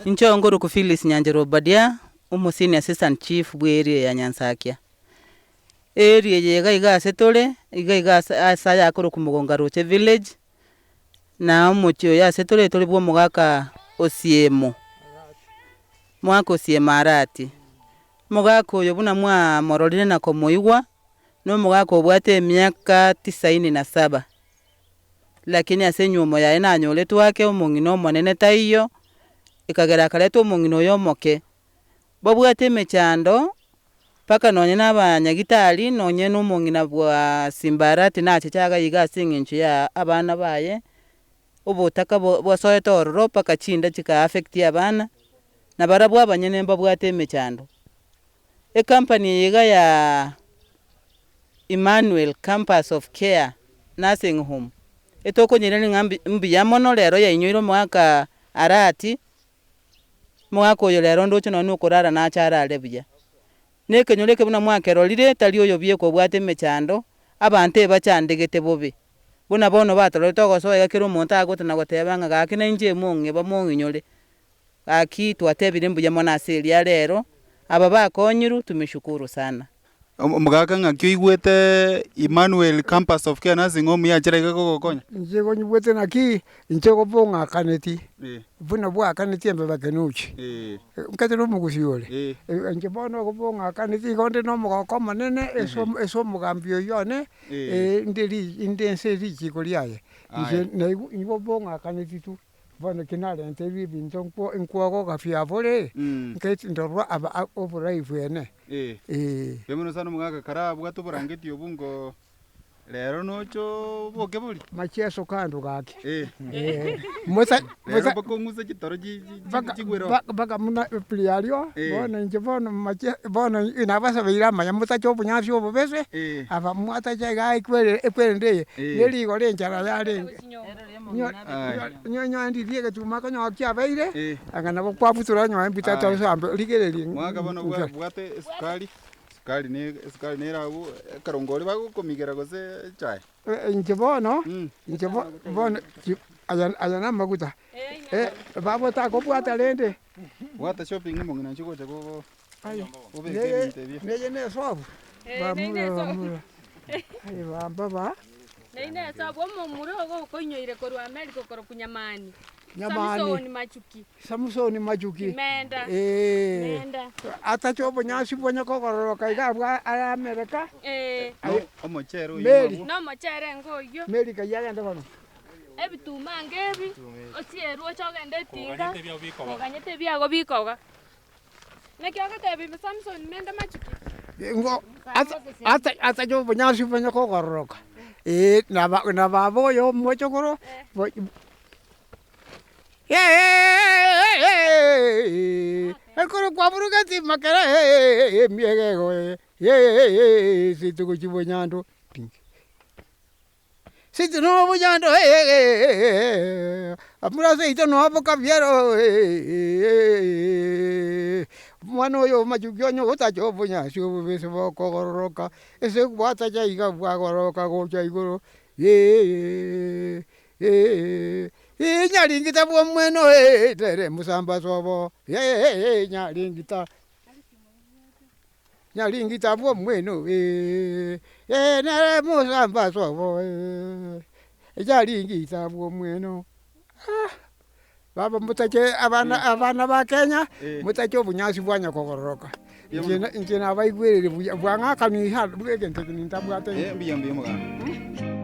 Nchongoro ku Phyllis Nyanjero Badia senior assistant chief bw'area ya Nyansakia. Area yega igase tole iga saya akoro ku Mugonga Roche village na umutyo ya setole tole bwo mugaka Osiemo. Mwako Osiemo Arati. Mugaka oyo buna mwa mororire na komoigwa no mugaka obwate emyaka 97. Lakini asenyumo ya ena anyoletu wake omongino monene taiyo ikagera kaleto omongino yomoke babwate mechando paka nonye n'abanyagitali nonye n'omongina bwa Simbarati nache chaga yiga singinchi ya abana baye obutaka bwasoete ororo paka chinda chika affect abana na barabwa abanyene babwate mechando company yiga ya Emmanuel Campus of Care Nursing Home etoko nyirani ngambi mbiya mono lero ya inywiro mwaka Arati mwaka oyo lero ndocho nonu kurara na achara alebuya neke nyoleke buna mwaka rolire tali oyo biye ko bwate mechando abante bachandegete bobe buna bono batolo toko so yakiro monta agote na gotebanga gakine nje munge bamungi nyole aki twatebire mbuya mona asili ya lero aba bakonyiru tumeshukuru sana. Mugaka ngakyo igwete Emmanuel Campus of Care Nursing Home ya chira gokonya nje gonyibwete naki nje gobonga kaneti buna bwa kaneti embe bakenuchi nkatero mugusiyole nje bono gobonga kaneti gonde no mugoko manene eso mugambyo yone ndeli indense riki koliaye nje nibobonga kaneti tu bono kinale ntebi bintonko enkwago gafia bole nketi ndorwa aba overaive Bemuno sana mugaka kara bwato burangeti obungo lero nocho boke buli macheso kando gake musa bako ngusa kitoro chigwero baka muna pliario bona nje bona mache bona inabasa beira manya musa chobu nyasyo bobese aba mwata chega ikwere ndeye yeli gore njara yale nyo andi diega tumaka nyo akya beire angana bokwafutura nyo ambita tasambe ligereri mwaka bono bwate Skali ne rabu karongoli bagukomigera gose chai nje bono ayana maguta babo ta ko bwata lende bwata shopping ni mongina chiko chako ayo ne sobu ayo baba Nene sabu omumuro go konyoire korwa America koro kunyamani. Samsoni machuki. Menda. Menda. Ata chobo nyasi bonya kokoro kaiga bwa America. Omochero yimabu. No mochere ngoyo. Meri kayagende kono. Ebituma ngebi osieru ochogende tinga. Okanyete biago bikoga. Nekyo gatebi Samsoni menda machuki. Ngo ata chobo nyasi bonya kokoro. Na babo yo mochokoro. Ekoro kwa buruga ti makara miege go situ ko chibonyando situ no bonyando amura se ito no apoka viero mwana yo majugyo nyo utacho bonya shu bese boko goroka ese kwata jaiga bwa goroka go jaigoro nyaringita bwo mweno tere musamba sobo nyaringita bwo mweno nere musamba sobo nyaringita bwo mweno baba mutache abana ba Kenya mutache obunyasi bwanya kogoroka njena baigwerere bwanga kaniha bwegente kininta bwate mbiya muganga